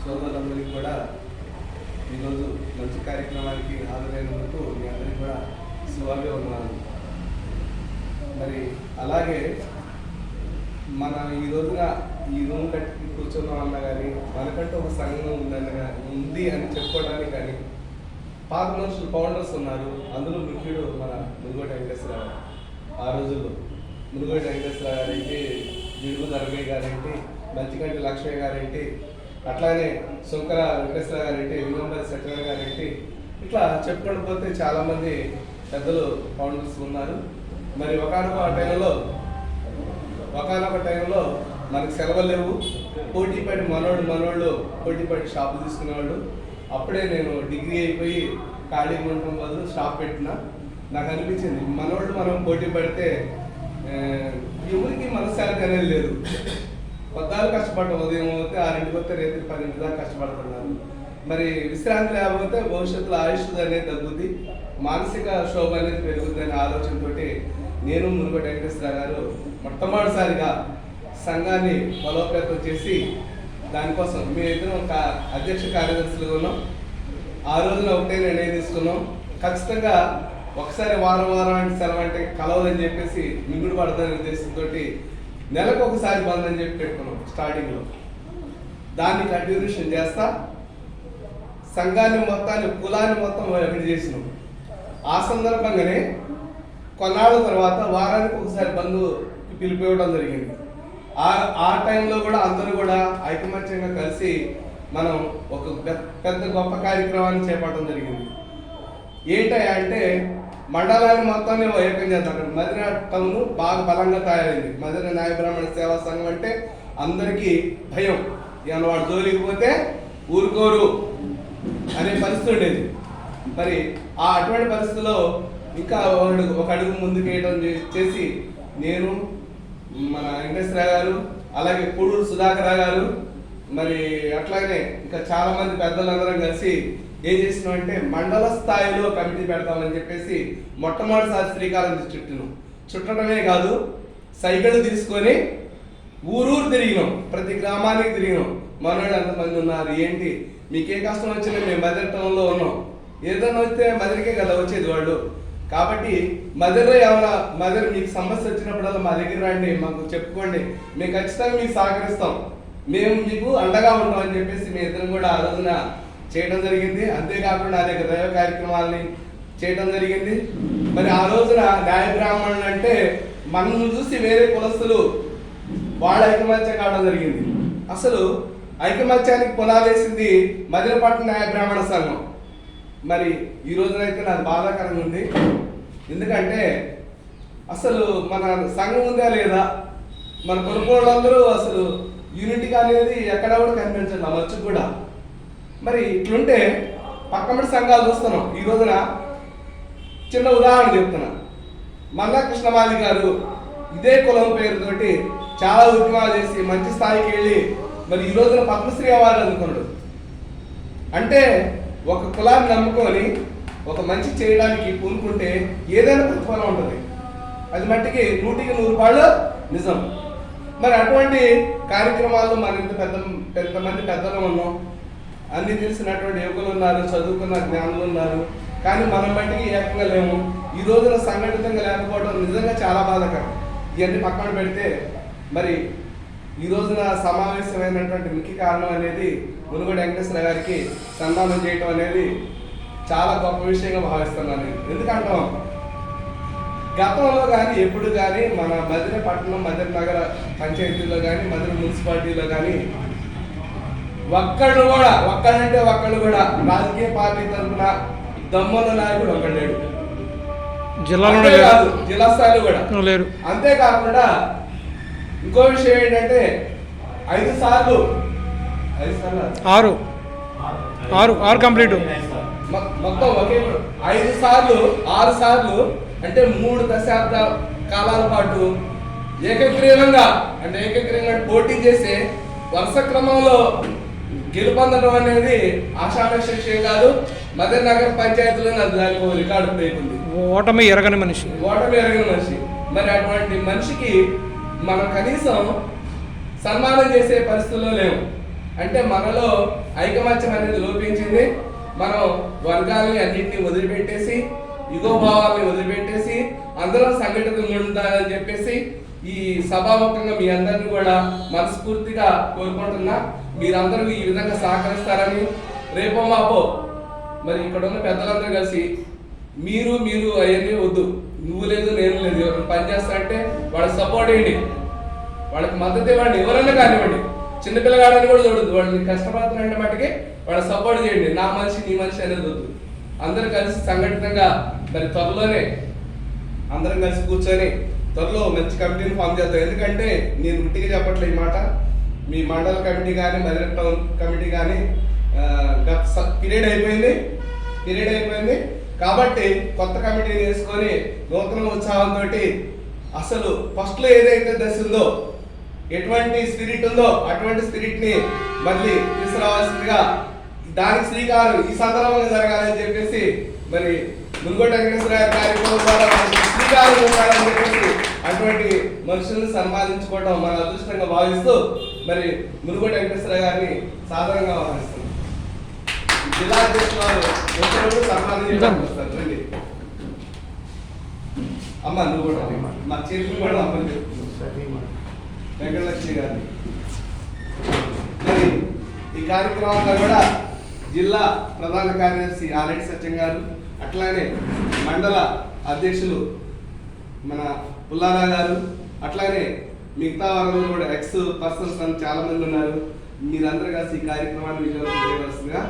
సోదరులందరికీ కూడా ఈరోజు మంచి కార్యక్రమానికి హాజరైనందుకు మీ అందరికీ కూడా శుభాగా ఉన్నాను. మరి అలాగే మన ఈ రోజున ఈ రూమ్ కట్టి కూర్చున్నాం అన్న కానీ మనకంటూ ఒక సంఘం ఉంది అని చెప్పుకోవడానికి కానీ పాత మనుషులు ఫౌండర్స్ ఉన్నారు. అందులో ముఖ్యుడు మన మునుగోటి వెంకటేశ్వరరావు. ఆ రోజుల్లో మునుగోటి వెంకటేశ్వరరావు గారేంటి, జిడుగు ధర్మయ్య గారేంటి, మంచిగంటి లక్ష్మయ్య గారేంటి, అట్లానే శంకర వెంకటేశ్వర గారేంటి, వినంబరి సత్యనారాయణ గారేంటి, ఇట్లా చెప్పుకుంటూ పోతే చాలామంది పెద్దలు ఫౌండర్స్ ఉన్నారు. మరి ఒకనొక టైంలో మనకు సెలవులు లేవు. పోటీపడి మనోళ్ళు పోటీపడి షాపులు తీసుకునేవాళ్ళు. అప్పుడే నేను డిగ్రీ అయిపోయి ఖాళీగా ఉండటం బదులు షాప్ పెట్టిన. నాకు అనిపించింది మనం పోటీ పడితే ఎవరికి మనశ్శాంతి అనేది లేదు. పొద్దాలు కష్టపడ్డాం, ఉదయం పోతే 6ంటికి వస్తే రేపు 10 దాకా కష్టపడుతున్నారు. మరి విశ్రాంతి లేకపోతే భవిష్యత్తులో ఆయుష్ అనేది తగ్గుద్ది, మానసిక శోభ అనేది పెరుగుద్ది అనే ఆలోచనతో నేను మునుగోటి వెంకటేశ్వర గారు మొట్టమొదటిసారిగా సంఘాన్ని బలోపేతం చేసి దానికోసం మేమిద్దరం ఒక అధ్యక్ష కార్యదర్శులుగా ఉన్నాం. ఆ రోజున ఒకటే నిర్ణయం తీసుకున్నాం, ఖచ్చితంగా ఒకసారి వారం సెలవు అంటే కలవదని చెప్పేసి మిగుడు పడతానే ఉద్దేశంతో నెలకు ఒకసారి బంద్ అని చెప్పి పెట్టుకున్నాం. స్టార్టింగ్లో దాన్ని కంటిన్యూషన్ చేస్తా సంఘాన్ని మొత్తాన్ని, కులాన్ని మొత్తం ఒకటి చేసినాం. ఆ సందర్భంగానే కొన్నాళ్ళ తర్వాత వారానికి ఒకసారి బంధు పిలిపివ్వడం జరిగింది. ఆ టైంలో కూడా అందరూ కూడా ఐకమత్యంగా కలిసి మనం ఒక పెద్ద గొప్ప కార్యక్రమాన్ని చేపట్టడం జరిగింది. ఏంటంటే మండలాన్ని మొత్తాన్ని ఏకం చేద్దాం. మదిర టౌన్ బాగా బలంగా తయారైంది. మదిర న్యాయ బ్రాహ్మణ సేవా సంఘం అంటే అందరికీ భయం, ఏమన్నా వాడు జోలికి పోతే ఊరుకోరు అనే పరిస్థితి ఉండేది. మరి అటువంటి పరిస్థితిలో ఇంకా ఒక అడుగు ముందుకు వేయడం చేసి నేను, మన వెంకటేశ్వర గారు, అలాగే పూడూరు సుధాకర్ గారు, మరి అట్లాగే ఇంకా చాలా మంది పెద్దలందరం కలిసి ఏం చేసినామంటే మండల స్థాయిలో కమిటీ పెడతామని చెప్పేసి మొట్టమొదటిసారి శ్రీకారం చుట్టడమే కాదు, సైకిల్ తీసుకొని ఊరూరు తిరిగినాం, ప్రతి గ్రామానికి తిరిగినాం. మనోళ్ళు ఎంతమంది ఉన్నారు, ఏంటి, మీకే కష్టం వచ్చినా మేము మదర్ టౌన్లో ఉన్నాం, ఏదైనా వస్తే మదర్కే కదా వచ్చేది వాళ్ళు. కాబట్టి మదర్లో ఏమన్నా మీకు సమస్య వచ్చినప్పుడల్లా మా దగ్గర రండి, మాకు చెప్పుకోండి, మేము ఖచ్చితంగా మీకు సహకరిస్తాం, మేము మీకు అండగా ఉంటాం అని చెప్పేసి మీ ఇద్దరం కూడా ఆ రోజున చేయడం జరిగింది. అంతేకాకుండా అనేక దైవ కార్యక్రమాలని చేయడం జరిగింది. మరి ఆ రోజున న్యాయ బ్రాహ్మణులు అంటే మనల్ని చూసి వేరే కులస్తులు వాళ్ళ ఐకమత్యం కావడం జరిగింది. అసలు ఐకమత్యానికి పునాదేసింది మదిరపట్నం న్యాయ బ్రాహ్మణ సంఘం. మరి ఈ రోజునైతే నాకు బాధాకరంగా ఉంది. ఎందుకంటే అసలు మన సంఘం ఉందా లేదా, మన కొనుగోళ్ళందరూ అసలు యూనిటీగా అనేది ఎక్కడ కూడా కనిపించండి అవచ్చు కూడా. మరి ఇట్లుంటే పక్కమటి సంఘాలు చూస్తున్నాం. ఈ రోజున చిన్న ఉదాహరణ చెప్తున్నా. మల్లా కృష్ణమాలి గారు ఇదే కులం పేరుతోటి చాలా ఉద్యమాలు చేసి మంచి స్థాయికి వెళ్ళి మరి ఈ రోజున పద్మశ్రీ అవార్డు అందుకున్నాడు. అంటే ఒక కులాన్ని నమ్ముకొని ఒక మంచి చేయడానికి పూనుకుంటే ఏదైనా ప్రతిఫలం ఉంటుంది. అది మట్టికి 100కి 100 రూపాయలు నిజం. మరి అటువంటి కార్యక్రమాల్లో మన ఇంత పెద్దమంది పెద్దలు ఉన్నాం, అన్ని తెలిసినటువంటి యువకులు ఉన్నారు, చదువుకున్న జ్ఞానులు ఉన్నారు, కానీ మనం బట్టికి ఏకంగా లేము. ఈ రోజున సంఘటితంగా లేకపోవడం నిజంగా చాలా బాధాకరం. ఇవన్నీ పక్కన పెడితే మరి ఈ రోజున సమావేశమైనటువంటి ముఖ్య కారణం అనేది మునుగోటి వెంకటేశ్వర గారికి సన్మానం చేయటం అనేది చాలా గొప్ప విషయంగా భావిస్తున్నాను. ఎందుకంటాం, గతంలో కానీ ఎప్పుడు కానీ మన మదిర పట్టణం, మదిర నగర పంచాయతీలో కానీ, మదిర మున్సిపాలిటీలో కానీ ఒక్కళ్ళు కూడా రాజకీయ పార్టీ తరఫున దమ్మున్న నాయకుడు ఒక్కడు లేడు. జిల్లా స్థాయిలో కూడా లేరు. అంతేకాకుండా ఇంకో విషయం ఏంటంటే 5 సార్లు కంప్లీట్ మొత్తం ఒకే 6 సార్లు అంటే 3 దశాబ్ద కాలాల పాటు ఏకగ్రీవంగా పోటీ చేసే వరుస క్రమంలో గెలుపొందడం అనేది ఆషామాషి విషయం కాదు. మదర్ నగర్ పంచాయతీలో దానికి రికార్డు లేకుంది. ఓటమి ఎరగని మనిషి. మరి అటువంటి మనిషికి మనం కనీసం సన్మానం చేసే పరిస్థితుల్లో లేవు. అంటే మనలో ఐకమత్యం అనేది లోపించింది. మనం వర్గాలని అన్నింటినీ వదిలిపెట్టేసి, యుగోభావాలని వదిలిపెట్టేసి అందరూ సంఘటితంగా ఉండాలని చెప్పేసి ఈ సభాముఖంగా మీ అందరినీ కూడా మనస్ఫూర్తిగా కోరుకుంటున్నా. మీరందరూ ఈ విధంగా సహకరిస్తారని, రేపో మాపో మరి ఇక్కడ ఉన్న పెద్దలందరూ కలిసి మీరు అవన్నీ వద్దు, నువ్వు లేదు నేను లేదు, ఎవరైనా పని చేస్తా అంటే వాళ్ళకి సపోర్ట్ చేయండి, వాళ్ళకి మద్దతు ఇవ్వండి. ఎవరైనా కానివ్వండి, చిన్నపిల్లగాడని కూడా చూడద్దు, వాళ్ళని కష్టపడుతున్న మట్టుకి వాళ్ళకి సపోర్ట్ చేయండి. నా మనిషి నీ మనిషి అనేది వద్దు. అందరూ కలిసి సంఘటితంగా మరి త్వరలోనే అందరం కలిసి కూర్చొని త్వరలో మంచి కమిటీని ఫామ్ చేద్దాం. ఎందుకంటే నేను ఉట్టిగా చెప్పట్లే ఈ మాట, మీ మండల కమిటీ కానీ మధుర టౌన్ కమిటీ కానీ గత పీరియడ్ అయిపోయింది కాబట్టి కొత్త కమిటీని వేసుకొని నూతన ఉత్సాహంతో అసలు ఫస్ట్లో ఏదైతే దశ ఉందో, ఎటువంటి స్పిరిట్ ఉందో అటువంటి స్పిరిట్ని మళ్ళీ తీసుకురావాల్సిందిగా దానికి శ్రీకారం ఈ సందర్భంగా జరగాలని చెప్పేసి మరి మునుగోడు వెంకటేశ్వర గారి కార్యక్రమం ద్వారా శ్రీకారం ఉండాలని చెప్పేసి అటువంటి మనుషులను సన్మానించుకోవడం మన అదృష్టంగా భావిస్తూ మరి మునుగోడు వెంకటేశ్వర గారిని సాధారణంగా ఆహ్వానిస్తున్నాం. జిల్లా అధ్యక్షులు వచ్చినప్పుడు సన్మానం చేయడానికి వస్తారు. రండి అమ్మ, నువ్వు కూడా మా చేతులు కూడా అమ్మని చెప్తున్నాను వెంకటలక్ష్మి గారిని. మరి ఈ కార్యక్రమంలో కూడా జిల్లా ప్రధాన కార్యదర్శి ఆర్ఎడ్ సత్యం గారు, అట్లానే మండల అధ్యక్షులు మన పుల్లారా గారు, అట్లానే మిగతా వారు కూడా ఎక్స్ పర్సన్స్ అని చాలా మంది ఉన్నారు. మీరందరూ కలిసి ఈ కార్యక్రమాన్ని విజయవంతం చేయవలసిందిగా